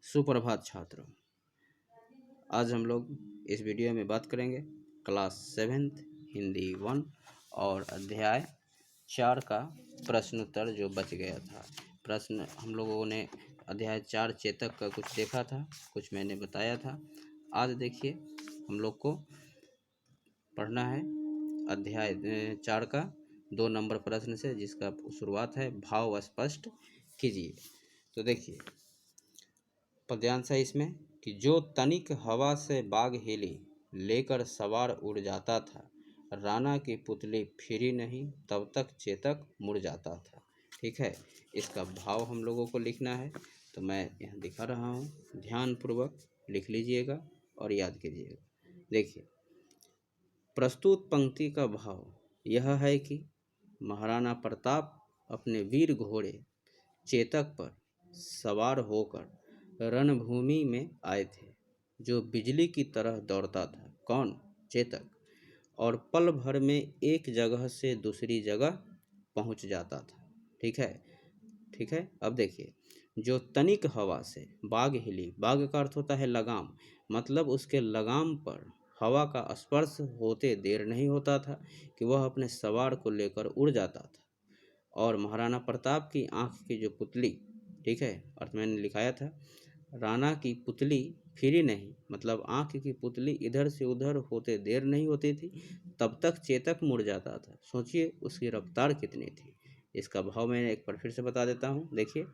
सुप्रभात छात्रों। आज हम लोग इस वीडियो में बात करेंगे क्लास 7th हिंदी 1 और अध्याय 4 का प्रश्न उत्तर जो बच गया था। प्रश्न हम लोगों ने अध्याय 4 चेतक का कुछ देखा था, कुछ मैंने बताया था। आज देखिए हम लोग को पढ़ना है अध्याय 4 का 2 नंबर प्रश्न से, जिसका शुरुआत है भाव स्पष्ट कीजिए। तो देखिए पद्यांश है इसमें कि जो तनिक हवा से बाग हिली लेकर सवार उड़ जाता था, राणा की पुतली फिरी नहीं तब तक चेतक मुड़ जाता था। ठीक है, इसका भाव हम लोगों को लिखना है, तो मैं यहाँ दिखा रहा हूँ, ध्यानपूर्वक लिख लीजिएगा और याद कीजिएगा। देखिए प्रस्तुत पंक्ति का भाव यह है कि महाराणा प्रताप अपने वीर घोड़े चेतक पर सवार होकर रणभूमि में आए थे, जो बिजली की तरह दौड़ता था। कौन? चेतक। और पल भर में एक जगह से दूसरी जगह पहुंच जाता था। ठीक है, ठीक है। अब देखिए जो तनिक हवा से बाग हिली, बाग का अर्थ होता है लगाम, मतलब उसके लगाम पर हवा का स्पर्श होते देर नहीं होता था कि वह अपने सवार को लेकर उड़ जाता था। और महाराणा प्रताप की आंख की जो पुतली, ठीक है, अर्थ मैंने लिखाया था, राणा की पुतली फिरी नहीं, मतलब आंख की पुतली इधर से उधर होते देर नहीं होती थी, तब तक चेतक मुड़ जाता था। सोचिए उसकी रफ्तार कितनी थी। इसका भाव मैंने एक बार फिर से बता देता हूँ। देखिए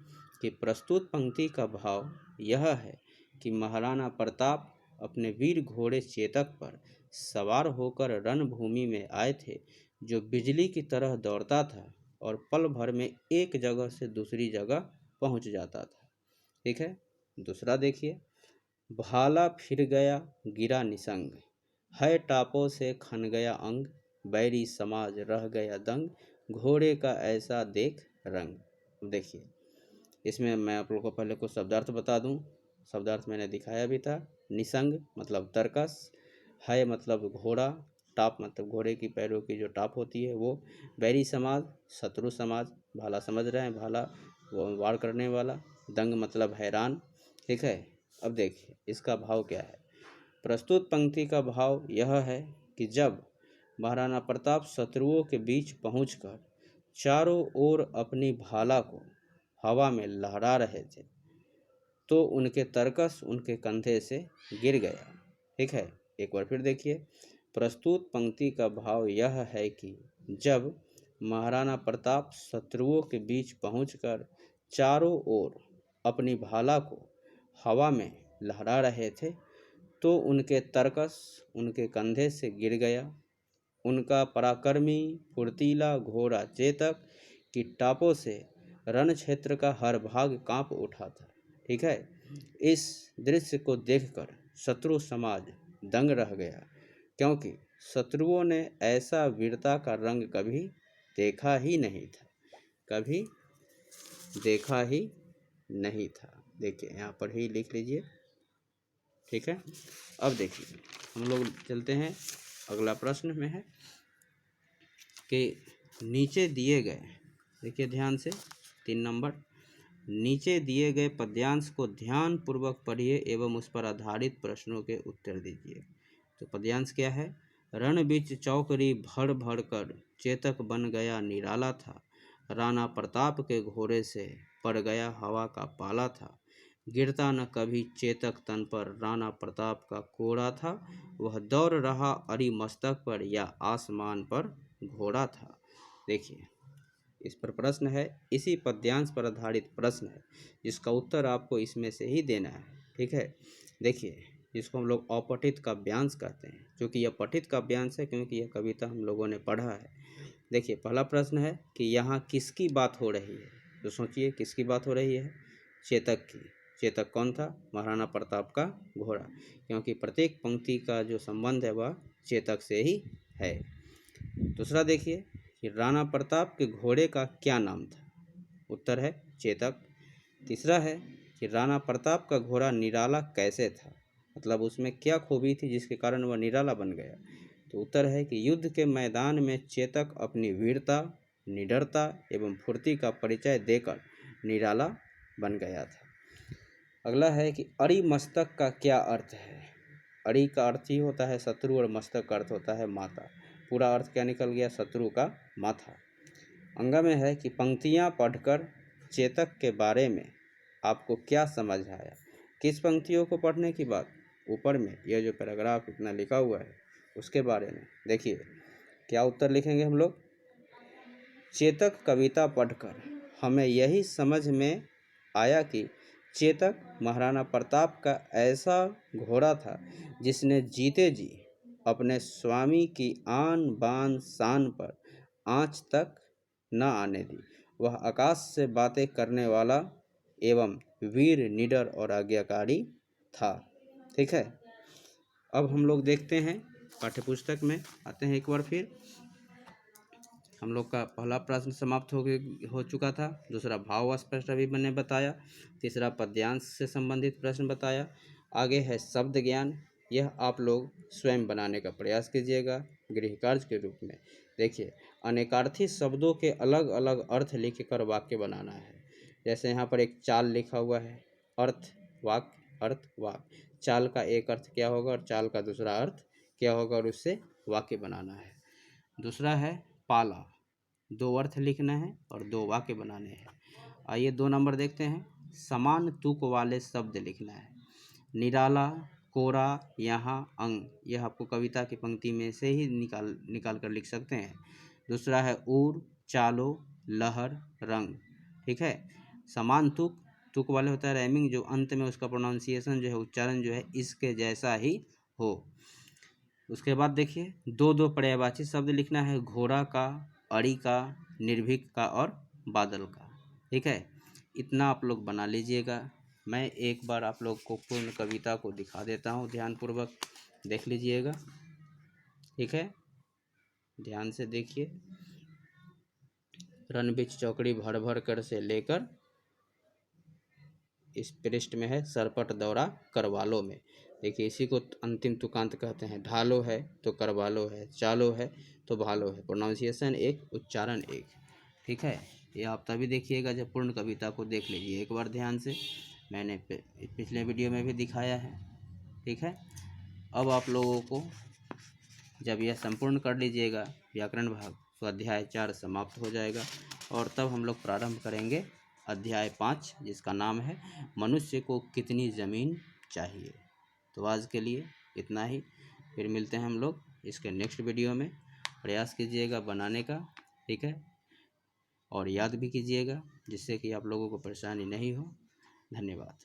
कि प्रस्तुत पंक्ति का भाव यह है कि महाराणा प्रताप अपने वीर घोड़े चेतक पर सवार होकर रणभूमि में आए थे, जो बिजली की तरह दौड़ता था और पल भर में एक जगह से दूसरी जगह पहुंच जाता था। ठीक है। दूसरा देखिए, भाला फिर गया गिरा निसंग, है टापों से खन गया अंग, बैरी समाज रह गया दंग, घोड़े का ऐसा देख रंग। देखिए इसमें मैं आप लोगों को पहले कुछ शब्दार्थ बता दूं। शब्दार्थ मैंने दिखाया भी था। निसंग मतलब तरकस, है मतलब घोड़ा, टाप मतलब घोड़े की पैरों की जो टाप होती है वो, बैरी समाज शत्रु समाज, भाला समझ रहे हैं, भाला वो वार करने वाला, दंग मतलब हैरान। ठीक है। अब देखिए इसका भाव क्या है। प्रस्तुत पंक्ति का भाव यह है कि जब महाराणा प्रताप शत्रुओं के बीच पहुंचकर चारों ओर अपनी भाला को हवा में लहरा रहे थे, तो उनके तरकस उनके कंधे से गिर गया। ठीक है, एक बार फिर देखिए, प्रस्तुत पंक्ति का भाव यह है कि जब महाराणा प्रताप शत्रुओं के बीच पहुंचकर चारों ओर अपनी भाला को हवा में लहरा रहे थे, तो उनके तरकस उनके कंधे से गिर गया। उनका पराक्रमी फुर्तीला घोड़ा चेतक की टापों से रण क्षेत्र का हर भाग कांप उठा था। ठीक है। इस दृश्य को देखकर शत्रु समाज दंग रह गया, क्योंकि शत्रुओं ने ऐसा वीरता का रंग कभी देखा ही नहीं था, कभी देखा ही नहीं था। देखिए यहाँ पर ही लिख लीजिए। ठीक है। अब देखिए हम लोग चलते हैं, अगला प्रश्न में है कि नीचे दिए गए, देखिए ध्यान से 3 नंबर, नीचे दिए गए पद्यांश को ध्यान पूर्वक पढ़िए एवं उस पर आधारित प्रश्नों के उत्तर दीजिए। तो पद्यांश क्या है? रण बीच चौकरी भड़ भड़ कर चेतक बन गया निराला था, राणा प्रताप के घोड़े से पड़ गया हवा का पाला था, गिरता न कभी चेतक तन पर राणा प्रताप का कोड़ा था, वह दौड़ रहा अरि मस्तक पर या आसमान पर घोड़ा था। देखिए इस पर प्रश्न है, इसी पद्यांश पर आधारित प्रश्न है, जिसका उत्तर आपको इसमें से ही देना है। ठीक है। देखिए जिसको हम लोग अपठित काव्यांश कहते हैं, क्योंकि यह पठित काव्यांश है, क्योंकि यह कविता हम लोगों ने पढ़ा है। देखिए पहला प्रश्न है कि यहाँ किसकी बात हो रही है, तो सोचिए किसकी बात हो रही है? चेतक की। चेतक कौन था? महाराणा प्रताप का घोड़ा, क्योंकि प्रत्येक पंक्ति का जो संबंध है वह चेतक से ही है। दूसरा देखिए कि राणा प्रताप के घोड़े का क्या नाम था? उत्तर है चेतक। तीसरा है कि राणा प्रताप का घोड़ा निराला कैसे था, मतलब उसमें क्या खूबी थी जिसके कारण वह निराला बन गया? तो उत्तर है कि युद्ध के मैदान में चेतक अपनी वीरता, निडरता एवं फुर्ती का परिचय देकर निराला बन गया था। अगला है कि अरि मस्तक का क्या अर्थ है। अरि का अर्थ ही होता है शत्रु और मस्तक का अर्थ होता है माथा। पूरा अर्थ क्या निकल गया, शत्रु का माथा। अंगा में है कि पंक्तियां पढ़कर चेतक के बारे में आपको क्या समझ आया। किस पंक्तियों को पढ़ने की बात, ऊपर में यह जो पैराग्राफ इतना लिखा हुआ है उसके बारे में। देखिए क्या उत्तर लिखेंगे हम लोग। चेतक कविता पढ़कर हमें यही समझ में आया कि चेतक महाराणा प्रताप का ऐसा घोड़ा था जिसने जीते जी अपने स्वामी की आन बान शान पर आँच तक न आने दी। वह आकाश से बातें करने वाला एवं वीर, निडर और आज्ञाकारी था। ठीक है, अब हम लोग देखते हैं पाठ्यपुस्तक में आते हैं एक बार फिर। हम लोग का पहला प्रश्न समाप्त हो चुका था। दूसरा भाव स्पष्ट अभी मैंने बताया। तीसरा पद्यांश से संबंधित प्रश्न बताया। आगे है शब्द ज्ञान, यह आप लोग स्वयं बनाने का प्रयास कीजिएगा गृह कार्य के रूप में। देखिए अनेकार्थी शब्दों के अलग अलग अर्थ लिख कर वाक्य बनाना है। जैसे यहाँ पर एक चाल लिखा हुआ है, अर्थ वाक्य, अर्थ वाक्य। चाल का एक अर्थ क्या होगा और चाल का दूसरा अर्थ क्या होगा और उससे वाक्य बनाना है। दूसरा है पाला, दो अर्थ लिखना है और दो वाक्य बनाने हैं। आइए 2 नंबर देखते हैं। समान तुक वाले शब्द लिखना है। निराला, कोरा, यहाँ, अंग, यह आपको कविता की पंक्ति में से ही निकाल कर लिख सकते हैं। दूसरा है उर, चालो, लहर, रंग। ठीक है, समान तुक, तुक वाले होता है रैमिंग, जो अंत में उसका प्रोनाउंसिएशन जो है, उच्चारण जो है इसके जैसा ही हो। उसके बाद देखिए दो दो पर्यायवाची शब्द लिखना है। घोड़ा का, अड़ी का, निर्भीक का और बादल का। ठीक है, इतना आप लोग बना लीजिएगा। मैं एक बार आप लोग को पूर्ण कविता को दिखा देता हूँ, ध्यानपूर्वक देख लीजिएगा। ठीक है, ध्यान से देखिए। रण बिच चौकड़ी भर भर कर से लेकर इस पृष्ठ में है सरपट दौरा करवालो में। देखिए इसी को अंतिम तुकांत कहते हैं। ढालो है तो करवालो है, चालो है तो भालो है। प्रोनाउंसिएशन एक, उच्चारण एक। ठीक है, ये आप तभी देखिएगा जब पूर्ण कविता को देख लीजिए एक बार ध्यान से। मैंने पिछले वीडियो में भी दिखाया है। ठीक है, अब आप लोगों को जब यह संपूर्ण कर लीजिएगा व्याकरण भाग, तो अध्याय 4 समाप्त हो जाएगा और तब हम लोग प्रारंभ करेंगे अध्याय 5, जिसका नाम है मनुष्य को कितनी ज़मीन चाहिए। तो आज के लिए इतना ही, फिर मिलते हैं हम लोग इसके नेक्स्ट वीडियो में। प्रयास कीजिएगा बनाने का, ठीक है, और याद भी कीजिएगा जिससे कि आप लोगों को परेशानी नहीं हो। धन्यवाद।